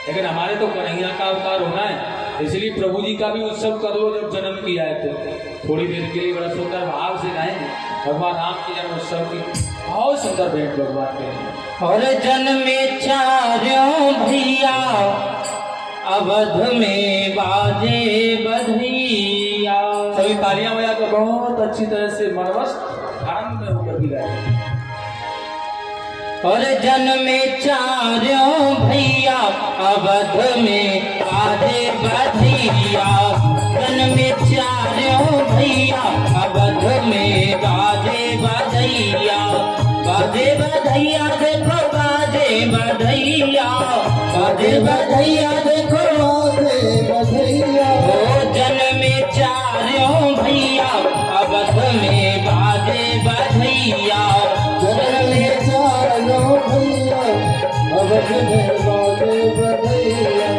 लेकिन हमारे तो कन्हैया का अवतार होना है, इसलिए प्रभु जी का भी उत्सव कर लो। जब जन्म किया है तो थोड़ी देर के लिए बड़ा सुंदर भाव से गाएंगे भगवान राम के जन्म उत्सव की बहुत सुंदर भेंट भगवान के। और जन्मे चारों भैया अवध में बाजे बधैया। सभी तालियां बजा कर बहुत अच्छी तरह से मनवस्त आनंद में होकर भी गाए। और जन्मे चारों भैया अवध में बाजे बधैया। जन्मे चारों भैया अवध में बाजे बधैया। बाजे बधैया देखो बाजे बधैया। बाजे बधैया देखो बाजे बधैया। ओ जन्मे चारों भैया अवध में बाजे बधैया। जन्मे चारों भैया अवध में बाजे बधैया।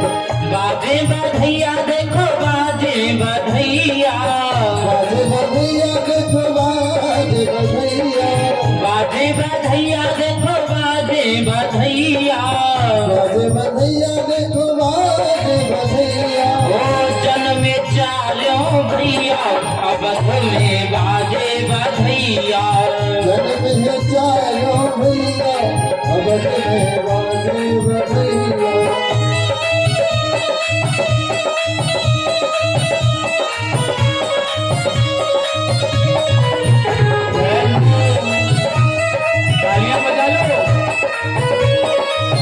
बाजे बधैया देखो बाजे बधैया। बाजे बधैया देखो बाजे बधैया। बाजे बधैया देखो बाजे बधैया। बाजे बधैया देखो बाजे बधैया। ओ जन्मे चारों भैया अवध में बाजे बधैया। जन्मे चारों भैया अवध में बाजे बधैया। तालियां बजा लो।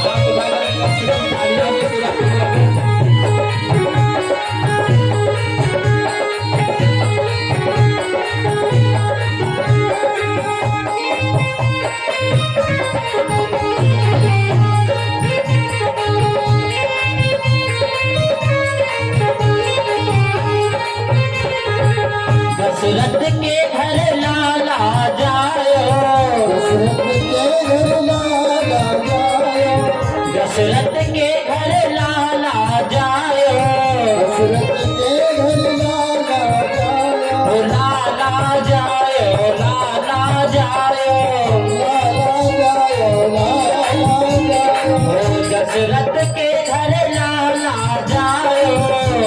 आप तालियां से पूरा दशरथ के घर लाला जायो। दशरथ के घर लाला जायो। दशरथ के घर लाला जायो। दशरथ के घर लाला जायो। लाला जायो लाला जायो। लाला जायो लाला जायो। दशरथ के घर लाला जायो।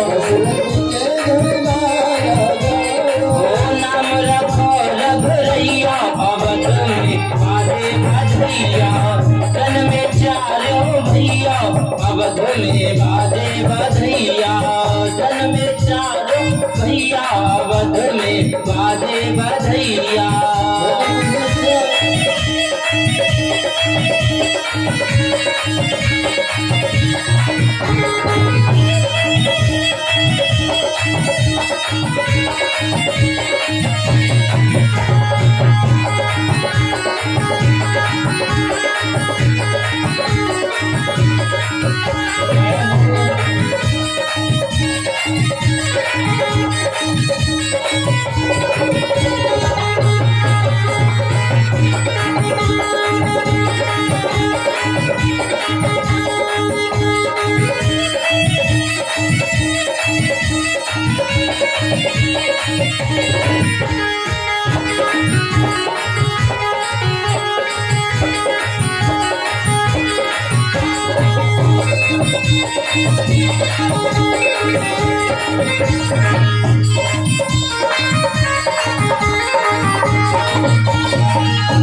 दशरथ के घर लाला जायो। नाम रखो रघुरैया अवध में बाजे बधैया। जन्मे चारों भैया अवध में बाजे बधैया। जन्मे चारों भैया अवध में बाजे बधैया।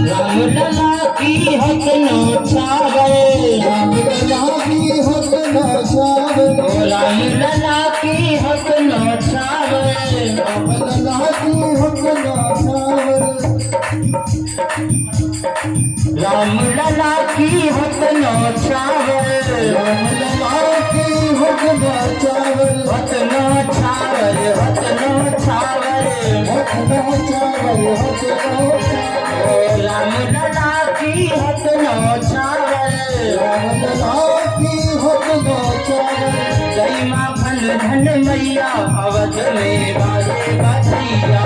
राम लला की हक नो छावे। राम लला की हक नो छावे। राम लला की हक नो छावे। राम लला की हक नो छावे। राम लला की हक नो छावे। राम लला की हक नो छावे। हक नो छावे हक नो छावे। हक नो छावे हक नो छावे। राम लला की हक नो छावे। राम लला की हक नो छावे। जय माँ धन धन मैया अवध में बाजे बधैया।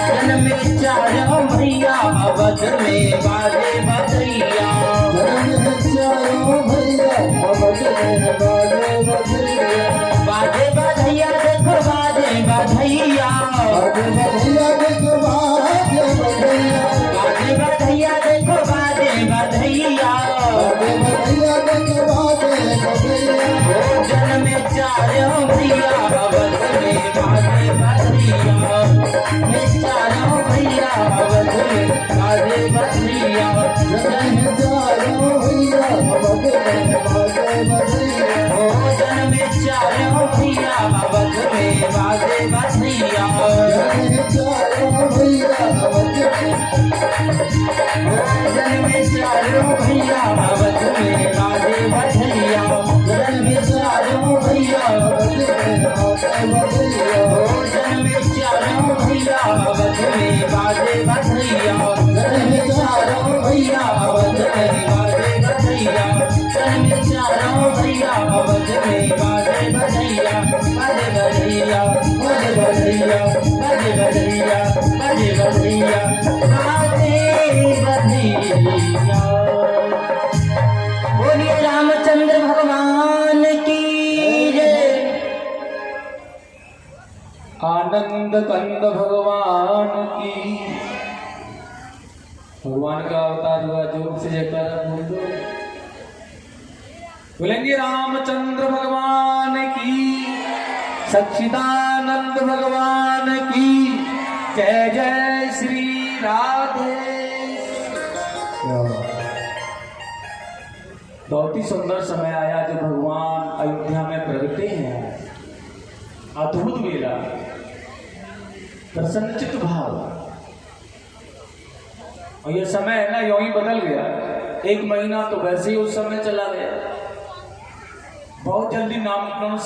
जन्मे चारों भैया अवध में बाजे बधैया। जन्मे चारों भैया अवध में बाजे बधैया। बाजे बधैया देखो बाजे बधैया। बाजे बधैया देखो बाजे बधैया। बाजे बधैया देखो बाजे बधैया। बाजे बधैया देखो भोजन में चारों भैया अवध में बाजे बजरिया में चारों भैया अवध में बाजे बजरिया भोजन में चारों भैया अवध में बाजे बजरिया भोजन में चारों भैया अवध में बाजे बजरिया भोजन में चारों भैया अवध में बाजे बजरिया चारों भैया अवध में बाजे बजरिया चारों भैया अवध में बाजे बजरिया बाजे बजरिया बाजे बजरिया बाजे बजरिया बाजे बजरिया बाजे बजरिया। बोलिए रामचंद्र भगवान की जय। आनंद कंद भगवान की। भगवान का अवतार हुआ, जोर से जयकारा बोल दो। बोलेंगे रामचंद्र भगवान की, सच्चिदानंद भगवान की जय। जय श्री राधे। बहुत ही सुंदर समय आया जब भगवान अयोध्या में प्रगटे हैं। अद्भुत मेला, प्रसन्नचित भाव। और ये समय है ना, यूं ही बदल गया। एक महीना तो वैसे ही उस समय चला गया। बहुत जल्दी नामकरण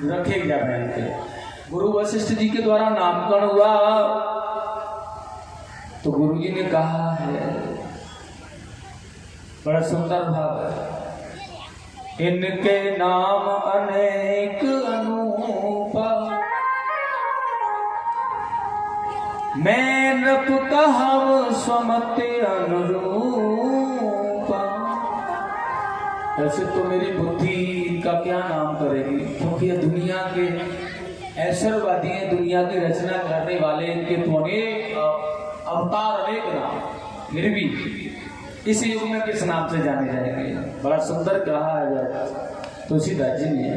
रखे गया बहन के। गुरु वशिष्ठ जी के द्वारा नामकरण हुआ तो गुरु जी ने कहा है, बड़ा सुंदर भाव है, इनके नाम अनेक अनूपा, मैं नपुतहव स्वमते अनुरूपा। ऐसे तो मेरी बुद्धि इनका क्या नाम करेगी, क्योंकि ये दुनिया के ऐश्वर्यवादी हैं, दुनिया की रचना करने वाले। इनके तो अनेक अवतार, अनेक नाम, फिर भी इस युग में किस नाम से जाने जाएंगे। बड़ा सुंदर कहा है तुलसीदास जी ने,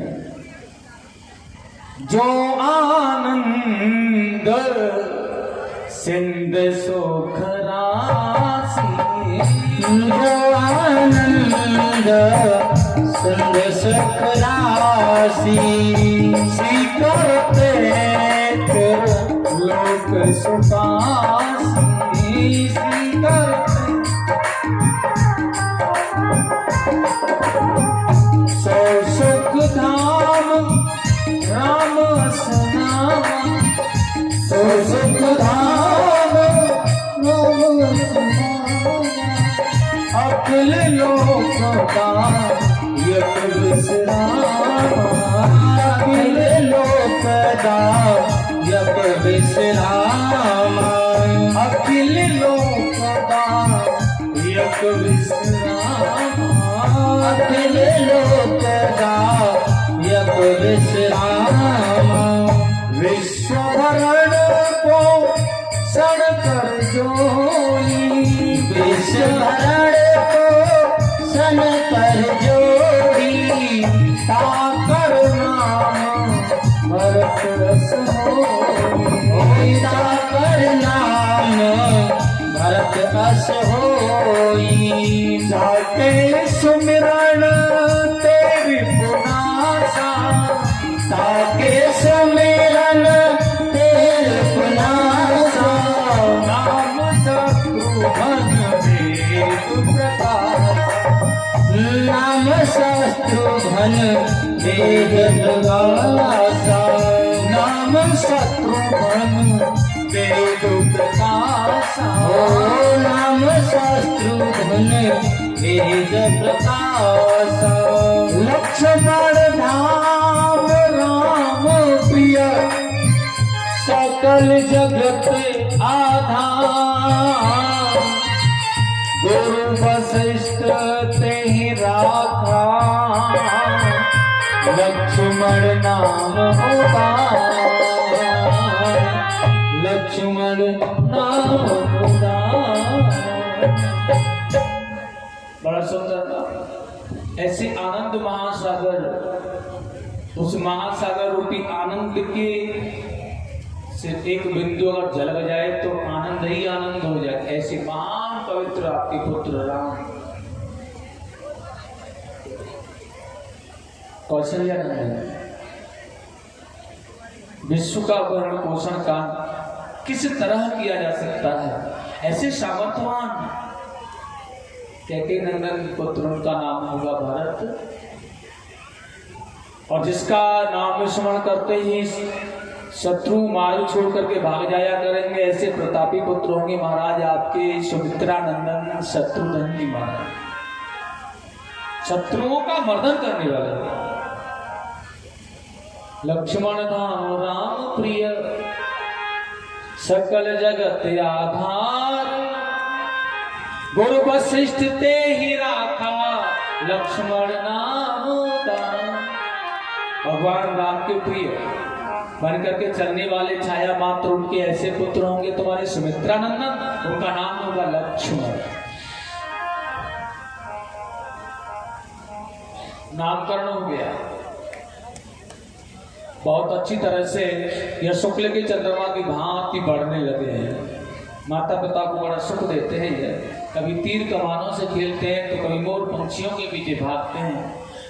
जो आनंद सिंध सुख राशि, जो आनंद सिंध सुख राशि, करते लोक सुपासी, सो सुख धाम राम असनाम, सो सुख धाम राम असनाम, अखिल लोक का यक विश्राम, अखिल लोक का यक विश्राम, अखिल लोक का यक विश्राम, अखिल लोक का यक विश्राम। विश्वभरण को सड़ कर जोई, विश्वभरण को सन कर जोड़ी, ताकर नाम भरत रस होई, ताकर नाम भरत अस होई, जाके सुमिरन तेरी पुनासा, ताके सुमिरन तेरे पुनासा, नाम शत्रुघ्न वेद प्रकाश, नाम शत्रुघ्न वेद प्रकाशा, नाम शत्रुघ्न वेद प्रकाशा, ओ नाम शत्रुघ्न वेद प्रकाशा। लक्ष्मण धाम राम प्रिय, सकल जगत आधार, गुरु वशिष्ठ तेहि राखा, लक्ष्मण नाम होगा, लक्ष्मण नाम होगा। बड़ा सुंदर नाम। ऐसे आनंद महासागर, उस महासागर रूपी आनंद के सिर्फ एक बिंदु अगर झलक जाए तो आनंद ही आनंद हो जाए। ऐसे महान पवित्र आपके पुत्र राम कौशल्या नंदन विश्व का भरण पोषण का किस तरह किया जा सकता है। ऐसे सामर्थ्यवान कैकेयी नंदन पुत्र, उनका नाम होगा भरत, और जिसका नाम स्मरण करते ही शत्रु मारू छोड़ करके भाग जाया करेंगे। ऐसे प्रतापी पुत्र होंगे महाराज आपके सुमित्रा नंदन शत्रुघ्न जी महाराज, शत्रुओं का मर्दन करने वाले। लक्ष्मण धाम राम प्रिय, सकल जगत आधार, गुरु वशिष्ठ ते ही राखा, लक्ष्मण नाम दान। भगवान राम के प्रिय बन करके चलने वाले छाया मात्र उनके ऐसे पुत्र होंगे तुम्हारे सुमित्रा नंदन, उनका नाम होगा लक्ष्मण। नामकरण हो गया। बहुत अच्छी तरह से यह शुक्ल के चंद्रमा की भांति बढ़ने लगे हैं। माता पिता को बड़ा सुख देते हैं। यह कभी तीर कमानों से खेलते हैं तो कभी मोर पंछियों के पीछे भागते हैं,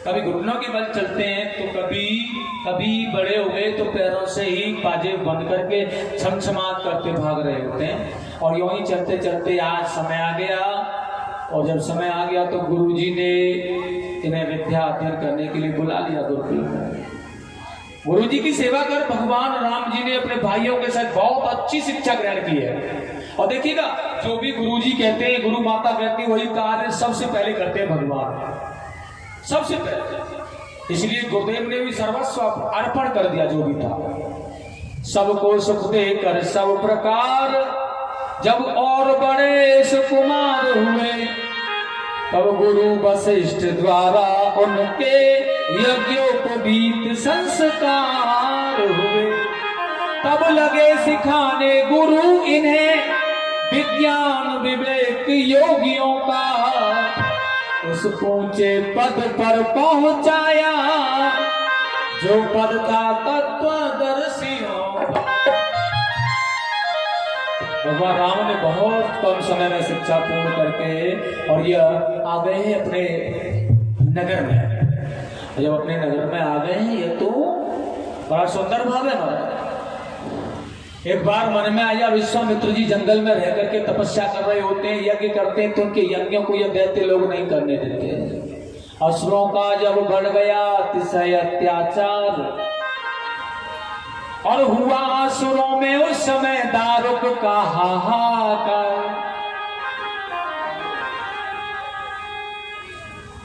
कभी घुटनों के बल चलते हैं तो कभी बड़े हो गए तो पैरों से ही पाजे बंद करके छमछमात करते भाग रहे होते हैं। और यूं ही चलते चलते आज समय आ गया, और जब समय आ गया तो गुरुजी ने इन्हें विद्या अध्ययन करने के लिए बुला लिया गुरुकुल में। गुरुजी की सेवा कर भगवान राम जी ने अपने भाइयों के साथ बहुत अच्छी शिक्षा ग्रहण की है। और देखिएगा, जो भी गुरुजी कहते हैं, गुरु माता कहती है, वही कार्य सबसे पहले करते हैं भगवान, सबसे पहले। इसलिए गुरुदेव ने भी सर्वस्व अर्पण कर दिया जो भी था। सबको सुख दे कर सब प्रकार, जब और बड़े सुकुमार हुए, तब गुरु वशिष्ठ द्वारा उनके यज्ञोपवीत संस्कार हुए। तब लगे सिखाने गुरु इन्हें विज्ञान विवेक योगियों का, उस ऊंचे पद पर पहुंचाया जो पद था तत्वदर्शियों का। भगवान राम ने बहुत कम समय में शिक्षा पूर्ण करके और यह आ गए हैं अपने नगर में। जब अपने नगर में आ गए हैं, यह तो बड़ा सुंदर भाव है हमारा। एक बार मन में आया, विश्वामित्र जी जंगल में रह करके तपस्या कर रहे होते हैं, यज्ञ करते हैं, तो उनके यज्ञों को यह दैत्य लोग नहीं करने देते। असुरों का जब बढ़ गया अतिशय अत्याचार, और हुआ असुरों में उस समय दारुक का हाहाकार।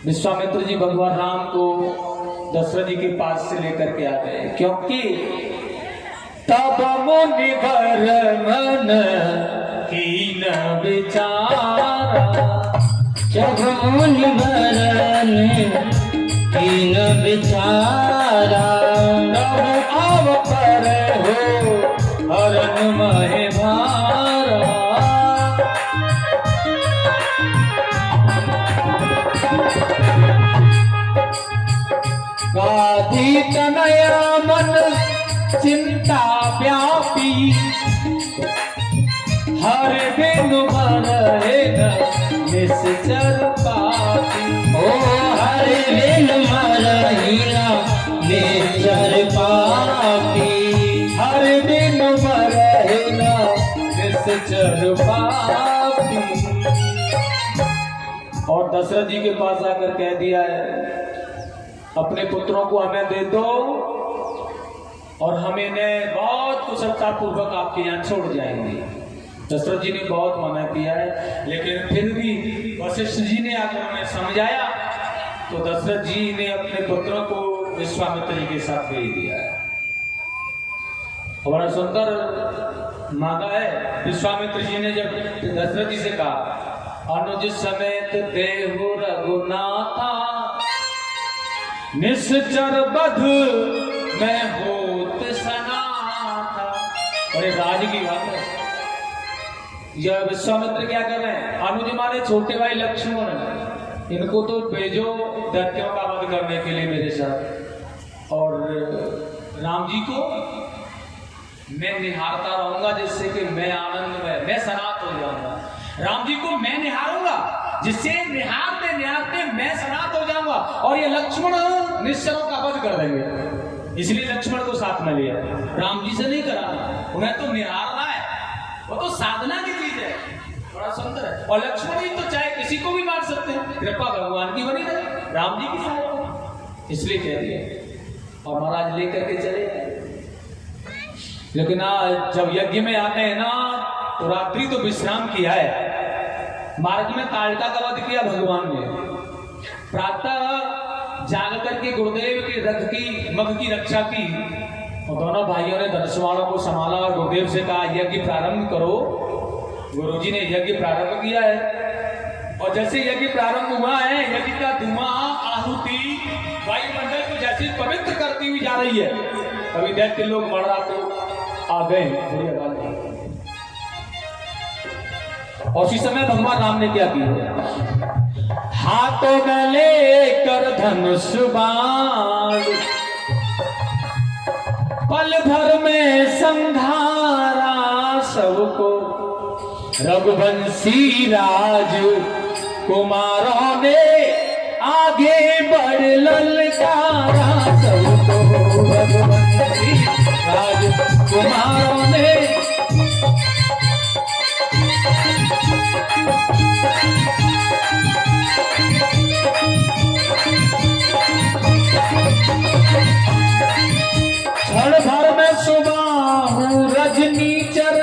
विश्वामित्र जी भगवान राम को दशरथ जी के पास से लेकर के आ गए, क्योंकि तब मुनिवर मन कीन विचारा, जब मुनिवर कीन विचारा, तब अवकर हो हरण महे भारा। गाधी तनया मन चिंता व्यापी, हर दिन मरहे निश्चर पापी। ओ हर दिन मरहिना निश्चर पापी, हर दिन मरहिना निश्चर पापी। और दशरथ जी के पास आकर कह दिया है, अपने पुत्रों को हमें दे दो और हम इन्हें बहुत कुशलता पूर्वक आपके यहाँ छोड़ जाएंगे। दशरथ जी ने बहुत मना किया है, लेकिन फिर भी वशिष्ठ जी ने आकर उन्हें समझाया, तो दशरथ जी ने अपने पुत्रों को विश्वामित्र जी के साथ भेज दिया है। बड़ा सुंदर मांगा है। विश्वामित्र जी ने जब दशरथ जी से कहा, अनुज समेत देहु रघुनाथा, निश्चर बध में होत सनाथा। बड़े राज की बात है। यह विश्वामित्र क्या कर रहे हैं, अनुज माने छोटे भाई लक्ष्मण, इनको तो भेजो दैत्यों का वध करने के लिए मेरे साथ, और राम जी को मैं निहारता रहूंगा जिससे कि मैं आनंद में मैं सनात हो जाऊंगा। राम जी को मैं निहारूंगा जिससे निहारते निहारते मैं सनात हो जाऊंगा, और ये लक्ष्मण निश्चरों का वध कर देंगे। इसलिए लक्ष्मण को साथ में लिया, राम जी से नहीं कराना, उन्हें तो निहारना है, वो तो साधना की चीज है, बड़ा सुंदर है। और लक्ष्मण जी तो चाहे किसी को भी मार सकते हैं, कृपा भगवान की बनी रहे, राम जी की सहायता, इसलिए कह दिया। और महाराज लेकर के चले गए। लेकिन आज जब यज्ञ में आते हैं ना तो रात्रि तो विश्राम किया है, मार्ग में ताड़का का वध किया भगवान ने। प्रातः जाग करके गुरुदेव के रथ की मग की रक्षा की, और दोनों भाइयों ने धनुषवाणों को संभाला और गुरुदेव से कहा यज्ञ प्रारंभ करो। गुरुजी ने यज्ञ प्रारंभ किया है, और जैसे यज्ञ प्रारंभ हुआ है, यज्ञ का धुआं आहुति वायुमंडल को जैसे पवित्र करती हुई जा रही है, कभी दैत्य लोग बढ़ रहा तो आ गए। और उसी समय भगवान राम ने क्या किया, हाथों में लेकर धनुष बाण पल भर में संघारा सबको, रघुवंशी राज कुमारों ने आगे बढ़ ललकारा सबको, रघुवंशी राज कुमारों ने क्षण भर में सुबाहु रजनीचर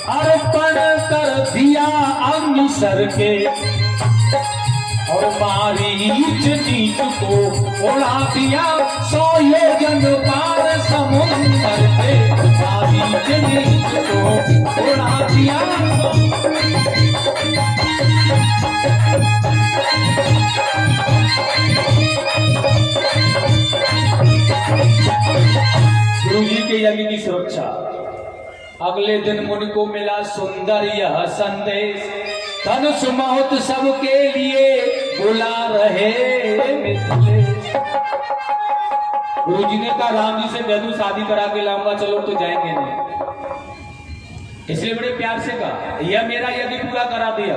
अर्पण कर दिया अंग सर के, और मारीच नीच को उड़ा दिया 100 योजन पार समुंदर पे, मारीच नीच को उड़ा दिया। गुरु जी के यज्ञ की सुरक्षा। अगले दिन मुनि को मिला सुंदर यह संदेश, धनुष महोत्सव के लिए बुला रहे मिथिलेश। गुरु जी ने कहा राम जी से कह दूं शादी करा के लाऊंगा, चलो तो जाएंगे नहीं, इसलिए बड़े प्यार से कहा यह मेरा यज्ञ पूरा करा दिया।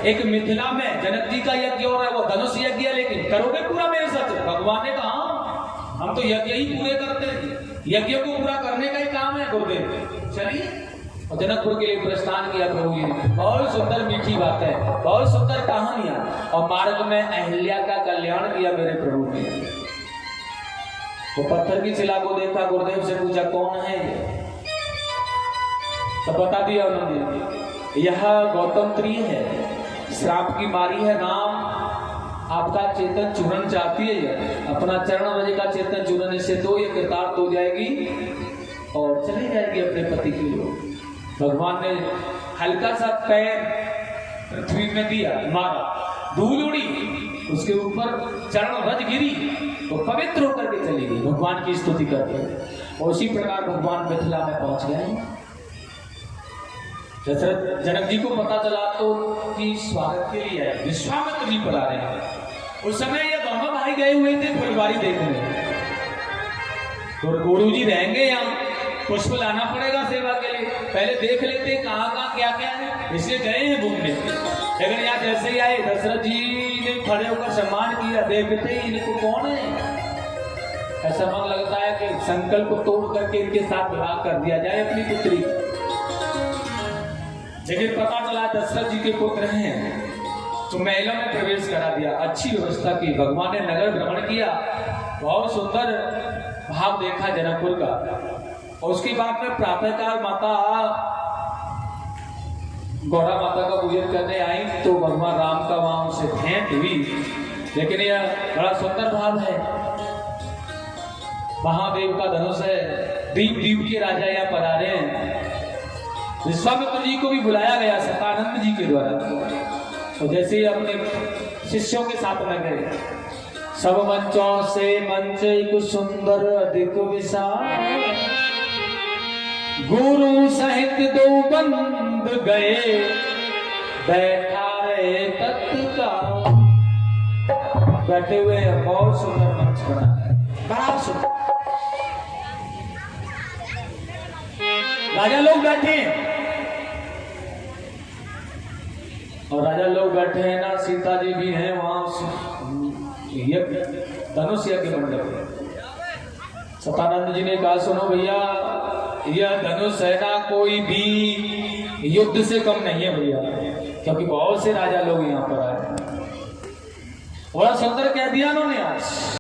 एक मिथिला में जनक जी का यज्ञ हो रहा है, वो धनुष यज्ञ है, लेकिन करोगे पूरा मेरे साथ? भगवान ने कहा हम तो यज्ञ ही पूरे करते हैं, यज्ञ को पूरा करने का ही काम है गुरुदेव, चलिए। और जनकपुर के लिए प्रस्थान किया प्रभु जी ने। बहुत सुंदर मीठी बात है, बहुत सुंदर कहानियां, और मार्ग में अहिल्या का कल्याण किया मेरे प्रभु ने। वो पत्थर की शिला को देखा, गुरुदेव से पूछा कौन है ये, तो बता दिया उन्होंने, यह गौतम प्रिय है, श्राप की मारी है, राम आपका चेतन चूरन चाहती है, ये अपना चरण रज का चेतन चूरन से तो ये कृतार्थ हो जाएगी और चली जाएगी अपने पति की ओर। भगवान ने हल्का सा पैर पृथ्वी में दिया, मारा, धूल उड़ी, उसके ऊपर चरण रज गिरी, तो पवित्र होकर के चली गई, भगवान की स्तुति करके। और उसी प्रकार भगवान मिथिला में पहुंच गए। दशरथ जनक जी को पता चला तो कि स्वागत के लिए आए, विश्वामित्र जी पधारे हैं। उस समय ये दोनों भाई गए हुए थे फुलवारी देखने, तो गुरु जी रहेंगे यहाँ, पुष्प लाना पड़ेगा सेवा के लिए, पहले देख लेते कहाँ कहाँ क्या क्या है, इसलिए गए हैं घूमने। लेकिन यहाँ जैसे ही आए दशरथ जी ने खड़े होकर सम्मान किया, देखते ही इनको कौन है, ऐसा मन लगता है कि संकल्प तोड़ करके इनके साथ विवाह कर दिया जाए अपनी पुत्री। लेकिन पता चला दशरथ जी के पुत्र हैं, तो महलों में प्रवेश करा दिया, अच्छी व्यवस्था की, भगवान ने नगर भ्रमण किया, बहुत सुंदर भाव देखा जनकपुर का। और उसके बाद में प्रातःकाल माता गौरा माता का पूजन करने आई, तो भगवान राम का वहां उनसे भेंट हुई। लेकिन यह बड़ा सुंदर भाव है, महादेव का धनुष है, दीप दीप के राजा यहाँ पधारे हैं। विश्वामित्र जी को भी बुलाया गया सतानंद जी के द्वारा, और जैसे ही अपने शिष्यों के साथ में गए, सब मंचों से मंच एक सुंदर अधिक विशाल, गुरु सहित दो बंद गए, बैठा रहे तत्काल। बैठे हुए हैं, बहुत सुंदर मंच बना है, बड़ा सुंदर। राजा लोग बैठे हैं और राजा लोग बैठे हैं ना, सीता जी भी हैं वहां, धनुष यज्ञ मंडप है। सतानंद जी ने कहा सुनो भैया, यह धनुष है ना कोई भी युद्ध से कम नहीं है भैया, क्योंकि बहुत से राजा लोग यहाँ पर आए। बड़ा सुंदर कह दिया उन्होंने आज।